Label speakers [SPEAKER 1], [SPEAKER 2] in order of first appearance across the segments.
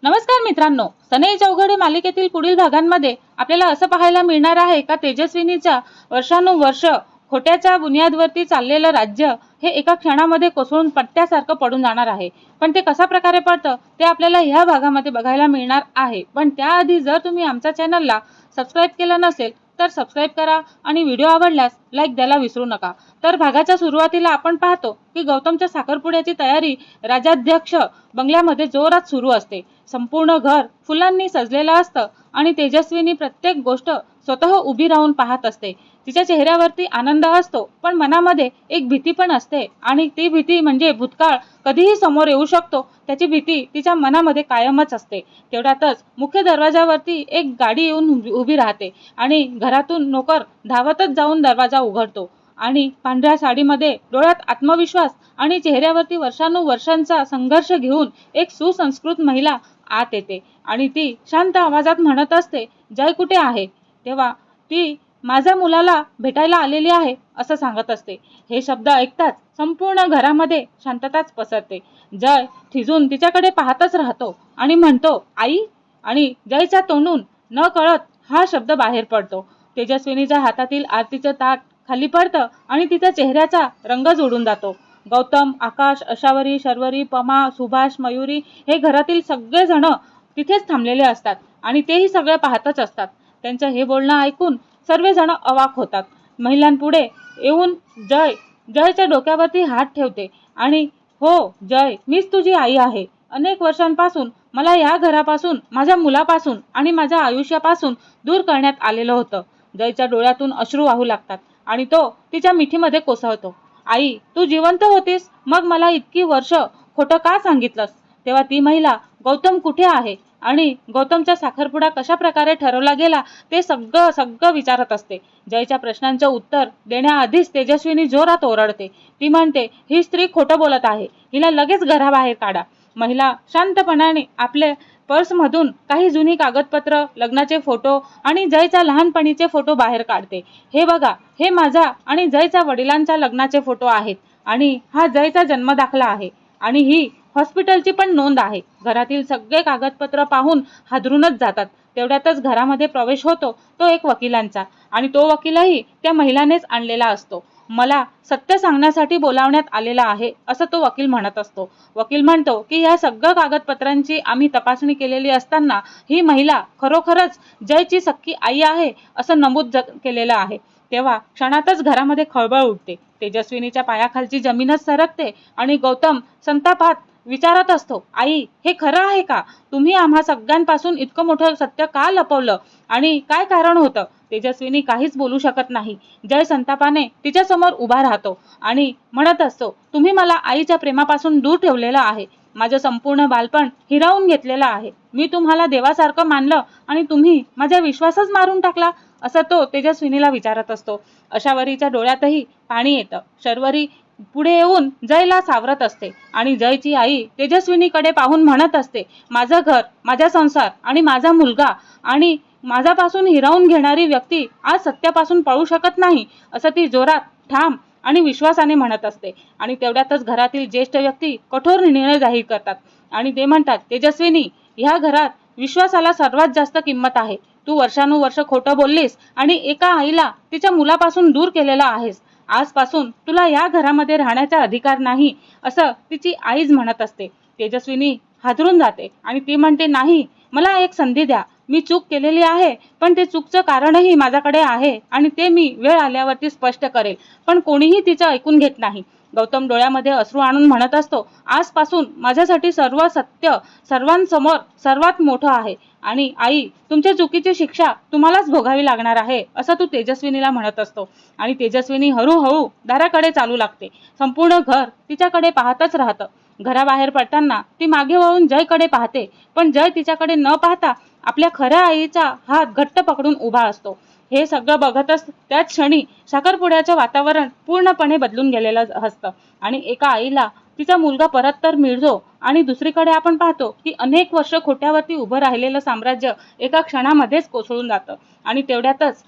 [SPEAKER 1] नमस्कार मित्रांनो, सनई चौघडे मालिकेतील पुढील भागांमध्ये आपल्याला असं पाहायला मिळणार आहे का तेजस्विनीच्या वर्षानुवर्ष खोट्याच्या बुनियादवरती चाललेलं राज्य हे एका क्षणामध्ये कोसळून पट्ट्यासारखं पडून जाणार आहे। पण ते कशा प्रकारे पडतं ते आपल्याला ह्या भागामध्ये बघायला मिळणार आहे। पण त्याआधी जर तुम्ही आमच्या चॅनलला सबस्क्राईब केलं नसेल तर सबस्क्राईब करा आणि व्हिडिओ आवडल्यास लाईक द्यायला विसरू नका। तर भागाच्या सुरुवातीला आपण पाहतो की गौतमच्या साखरपुड्याची तयारी राजाध्यक्ष बंगल्यामध्ये जोरात सुरू असते। संपूर्ण घर फुलांनी सजलेलं असतं आणि तेजस्विनी प्रत्येक गोष्ट स्वतः उभी राहून पाहत असते। तिच्या चेहऱ्यावरती आनंद असतो पण मनामध्ये एक भीती पण असते आणि ती भीती म्हणजे भूतकाळ कधीही समोर येऊ शकतो त्याची भीती तिच्या मनामध्ये कायमच असते। तेवढ्यातच मुख्य दरवाजावरती एक गाडी येऊन उभी राहते आणि घरातून नोकर धावतच जाऊन दरवाजा उघडतो आणि पांढऱ्या साडीमध्ये डोळ्यात आत्मविश्वास आणि चेहऱ्यावरती वर्षानुवर्षांचा संघर्ष घेऊन एक सुसंस्कृत महिला आत येते आणि ती शांत आवाजात म्हणत असते, जय कुठे आहे? तेव्हा ती माझ्या मुलाला भेटायला आलेली आहे असं सांगत असते। हे शब्द ऐकताच संपूर्ण घरामध्ये शांतताच पसरते। जय थिजून तिच्याकडे पाहतच राहतो आणि म्हणतो, आई? आणि जयच्या तोंडून न कळत हा शब्द बाहेर पडतो। तेजस्विनीच्या हातातील आरतीचं ताट खाली पडतं आणि तिच्या चेहऱ्याचा रंगच उडून जातो। गौतम, आकाश, अशावरी, शर्वरी, पमा, सुभाष, मयुरी हे घरातील सगळे जण तिथेच थांबलेले असतात आणि तेही सगळे पाहतच असतात। त्यांचं हे बोलणं ऐकून सर्वजण अवाक होतात। महिलांपुढे येऊन जयच्या डोक्यावरती हात ठेवते आणि हो जय, मीच तुझी आई आहे। अनेक वर्षांपासून मला या घरापासून, माझ्या मुलापासून आणि माझ्या आयुष्यापासून दूर करण्यात आलेलं होतं। जयच्या डोळ्यातून अश्रू वाहू लागतात आणि तो तिच्या मिठीमध्ये कोसळतो। आई, तू जिवंत होतीस, मग मला इतकी वर्ष खोटं का सांगितलंस? तेव्हा ती महिला गौतम कुठे आहे आणि गौतमचा साखरपुडा कशा प्रकारे ठरवला गेला ते सगळं विचारत असते। जयच्या प्रश्नांचं उत्तर देण्याआधीच तेजस्विनी जोरात ओरडते। ती म्हणते, ही स्त्री खोटं बोलत आहे, हिला लगेच घराबाहेर काढा। महिला शांतपणाने आपले पर्समधून काही जुनी कागदपत्र, लग्नाचे फोटो आणि जयच्या लहानपणीचे फोटो बाहेर काढते। हे बघा, हे माझा आणि जयच्या वडिलांच्या लग्नाचे फोटो आहेत आणि हा जयचा जन्मदाखला आहे आणि ही हॉस्पिटलची पण नोंद आहे। घरातील सगळे कागदपत्र पाहून हादरूनच जातात। तेवढ्यातच घरामध्ये प्रवेश होतो तो एक वकिलांचा आणि तो वकीलही त्या महिलानेच आणलेला असतो। मला सत्य सांगण्यासाठी बोलावण्यात आलेला आहे असं तो वकील म्हणत असतो। वकील म्हणतो की या सगळ्या कागदपत्रांची आम्ही तपासणी केलेली असताना ही महिला खरोखरच जयची सख्खी आई आहे असं नमूद केलेलं आहे। तेव्हा क्षणातच घरामध्ये खळबळ उठते। तेजस्विनीच्या पायाखालची जमीनच सरकते आणि गौतम संतापात विचारत असतो, आई, हे खरं आहे का? तुम्ही आम्हा सगळ्यांपासून इतकं मोठं सत्य का लपवलं आणि काय कारण होतं? तेजस्विनी काहीच बोलू शकत नाही। जय संतापाने तिच्या समोर उभा राहतो आणि म्हणत असतो, तुम्ही मला आईच्या प्रेमापासून दूर ठेवलेलं आहे। माझं संपूर्ण बालपण हिरावून घेतलेलं आहे। मी तुम्हाला देवासारखं मानलं आणि तुम्ही माझा विश्वासच मारून टाकला असं तो तेजस्विनीला विचारत असतो। अशावरीच्या डोळ्यातही पाणी येतं। शर्वरी पुढे येऊन जयला सावरत असते आणि जयची आई तेजस्विनीकडे पाहून म्हणत असते, माझं घर, माझा संसार आणि माझा मुलगा आणि माझ्यापासून हिरावून घेणारी व्यक्ती आज सत्यापासून पळू शकत नाही असं ती जोरात, ठाम आणि विश्वासाने म्हणत असते। आणि तेवढ्यातच घरातील ज्येष्ठ व्यक्ती कठोर निर्णय जाहीर करतात आणि ते म्हणतात, तेजस्विनी, ह्या घरात विश्वासाला सर्वात जास्त किंमत आहे। तू वर्षानुवर्ष खोटं बोललीस आणि एका आईला तिच्या मुलापासून दूर केलेलं आहेस। आजपासून तुला या घरामध्ये राहण्याचा अधिकार नाही असं तिची आईच म्हणत असते। तेजस्विनी हादरून जाते आणि ती म्हणते, नाही, मला एक संधी द्या। मी चूक केलेली आहे पण ते चूकचं कारणही माझ्याकडे आहे आणि ते मी वेळ आल्यावरती स्पष्ट करेल। पण कोणीही तिचं ऐकून घेत नाही। गौतम डोळ्यामध्ये अश्रू आणून म्हणत असतो, आजपासून माझ्यासाठी सर्व सत्य सर्वांसमोर सर्वात मोठं आहे आणि आई, तुमच्या चुकीची शिक्षा तुम्हालाच भोगावी लागणार आहे असं तू तेजस्विनीला म्हणत असतो। आणि तेजस्विनी हळूहळू दाराकडे चालू लागते। संपूर्ण घर तिच्याकडे पाहतच राहतं। घराबाहेर पडताना ती मागे वळून जयकडे पाहते पण जय तिच्याकडे न पाहता आपल्या खऱ्या आईचा हात घट्ट पकडून उभा असतो। हे सगळं बघतच त्याच क्षणी साखरपुड्याचं वातावरण पूर्णपणे बदलून गेलेलं असतं आणि एका आईला तिचा मुलगा परत तर मिळतो आणि दुसरीकडे आपण पाहतो की अनेक वर्ष खोट्यावरती उभं राहिलेलं साम्राज्य एका क्षणामध्येच कोसळून जातं। आणि तेवढ्यातच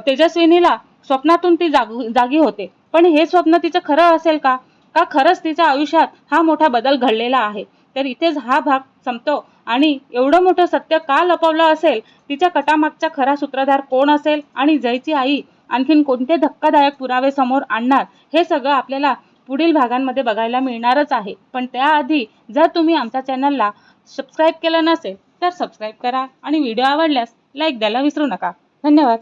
[SPEAKER 1] तेजस्विनीला स्वप्नातून ती जागी होते। पण हे स्वप्न तिचं खरं असेल का? का खरंच तिच्या आयुष्यात हा मोठा बदल घडलेला आहे? तर इथेच हा भाग संपतो आणि एवढं मोठं सत्य का लपवलं असेल, तिच्या कटामागचा खरा सूत्रधार कोण असेल आणि जयची आई आणखीन कोणते धक्कादायक पुरावे समोर आणणार, हे सगळं आपल्याला पुढील भागांमध्ये बघायला मिळणारच आहे. पण त्याआधी जर तुम्ही आमच्या चॅनलला सबस्क्राईब केलं नसेल तर सबस्क्राईब करा आणि व्हिडिओ आवडल्यास लाईक द्यायला विसरू नका. धन्यवाद.